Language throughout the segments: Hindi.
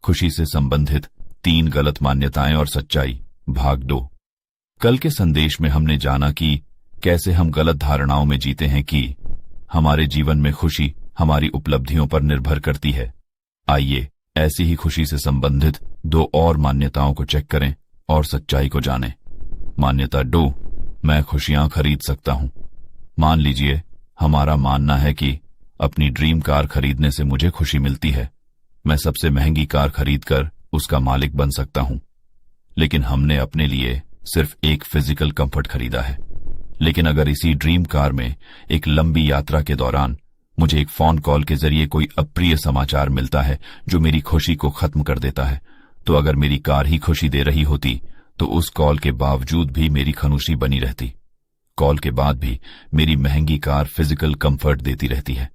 खुशी से संबंधित 3 गलत मान्यताएं और सच्चाई, भाग 2। कल के संदेश में हमने जाना कि कैसे हम गलत धारणाओं में जीते हैं कि हमारे जीवन में खुशी हमारी उपलब्धियों पर निर्भर करती है। आइए ऐसी ही खुशी से संबंधित 2 और मान्यताओं को चेक करें और सच्चाई को जानें। मान्यता 2, मैं खुशियां खरीद सकता हूं। मान लीजिए हमारा मानना है कि अपनी ड्रीम कार खरीदने से मुझे खुशी मिलती है। मैं सबसे महंगी कार खरीदकर उसका मालिक बन सकता हूं। लेकिन हमने अपने लिए सिर्फ एक फिजिकल कंफर्ट खरीदा है। लेकिन अगर इसी ड्रीम कार में एक लंबी यात्रा के दौरान मुझे एक फोन कॉल के जरिए कोई अप्रिय समाचार मिलता है जो मेरी खुशी को खत्म कर देता है, तो अगर मेरी कार ही खुशी दे रही होती तो उस कॉल के बावजूद भी मेरी खामोशी बनी रहती। कॉल के बाद भी मेरी महंगी कार फिजिकल कंफर्ट देती रहती है।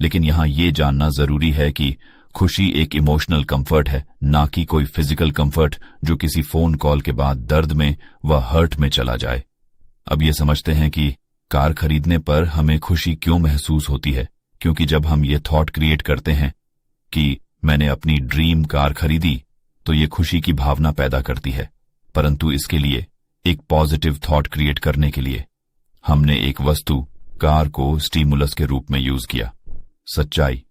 लेकिन यहां यह जानना जरूरी है कि खुशी एक इमोशनल कंफर्ट है, ना कि कोई फिजिकल कंफर्ट जो किसी फोन कॉल के बाद दर्द में व हर्ट में चला जाए। अब ये समझते हैं कि कार खरीदने पर हमें खुशी क्यों महसूस होती है, क्योंकि जब हम ये थॉट क्रिएट करते हैं कि मैंने अपनी ड्रीम कार खरीदी तो ये खुशी की भावना पैदा करती है। परंतु इसके लिए एक पॉजिटिव थॉट क्रिएट करने के लिए हमने एक वस्तु कार को स्टिमुलस के रूप में यूज किया। सच्चाई,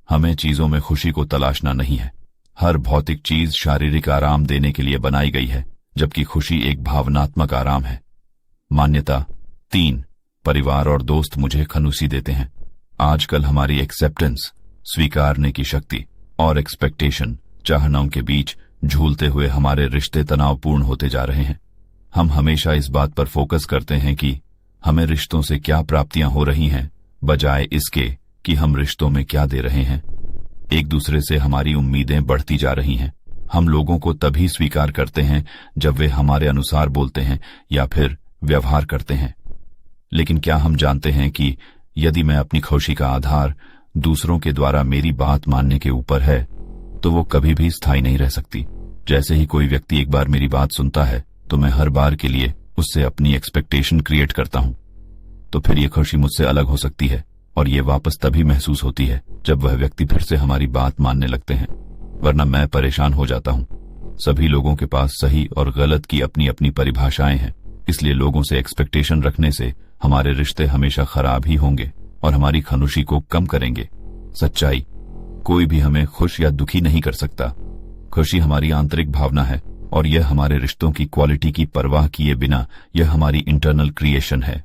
हमें चीजों में खुशी को तलाशना नहीं है। हर भौतिक चीज शारीरिक आराम देने के लिए बनाई गई है, जबकि खुशी एक भावनात्मक आराम है। मान्यता 3, परिवार और दोस्त मुझे खुशी देते हैं। आजकल हमारी एक्सेप्टेंस, स्वीकारने की शक्ति और एक्सपेक्टेशन, चाहनाओं के बीच झूलते हुए हमारे रिश्ते तनावपूर्ण होते जा रहे हैं। हम हमेशा इस बात पर फोकस करते हैं कि हमें रिश्तों से क्या प्राप्तियां हो रही हैं, बजाय इसके कि हम रिश्तों में क्या दे रहे हैं। एक दूसरे से हमारी उम्मीदें बढ़ती जा रही हैं। हम लोगों को तभी स्वीकार करते हैं जब वे हमारे अनुसार बोलते हैं या फिर व्यवहार करते हैं। लेकिन क्या हम जानते हैं कि यदि मैं अपनी खुशी का आधार दूसरों के द्वारा मेरी बात मानने के ऊपर है तो वो कभी भी स्थायी नहीं रह सकती। जैसे ही कोई व्यक्ति एक बार मेरी बात सुनता है तो मैं हर बार के लिए उससे अपनी एक्सपेक्टेशन क्रिएट करता हूं। तो फिर ये खुशी मुझसे अलग हो सकती है और ये वापस तभी महसूस होती है जब वह व्यक्ति फिर से हमारी बात मानने लगते हैं, वरना मैं परेशान हो जाता हूं। सभी लोगों के पास सही और गलत की अपनी अपनी परिभाषाएं हैं, इसलिए लोगों से एक्सपेक्टेशन रखने से हमारे रिश्ते हमेशा खराब ही होंगे और हमारी खुशी को कम करेंगे। सच्चाई, कोई भी हमें खुश या दुखी नहीं कर सकता। खुशी हमारी आंतरिक भावना है और यह हमारे रिश्तों की क्वालिटी की परवाह किए बिना यह हमारी इंटरनल क्रिएशन है।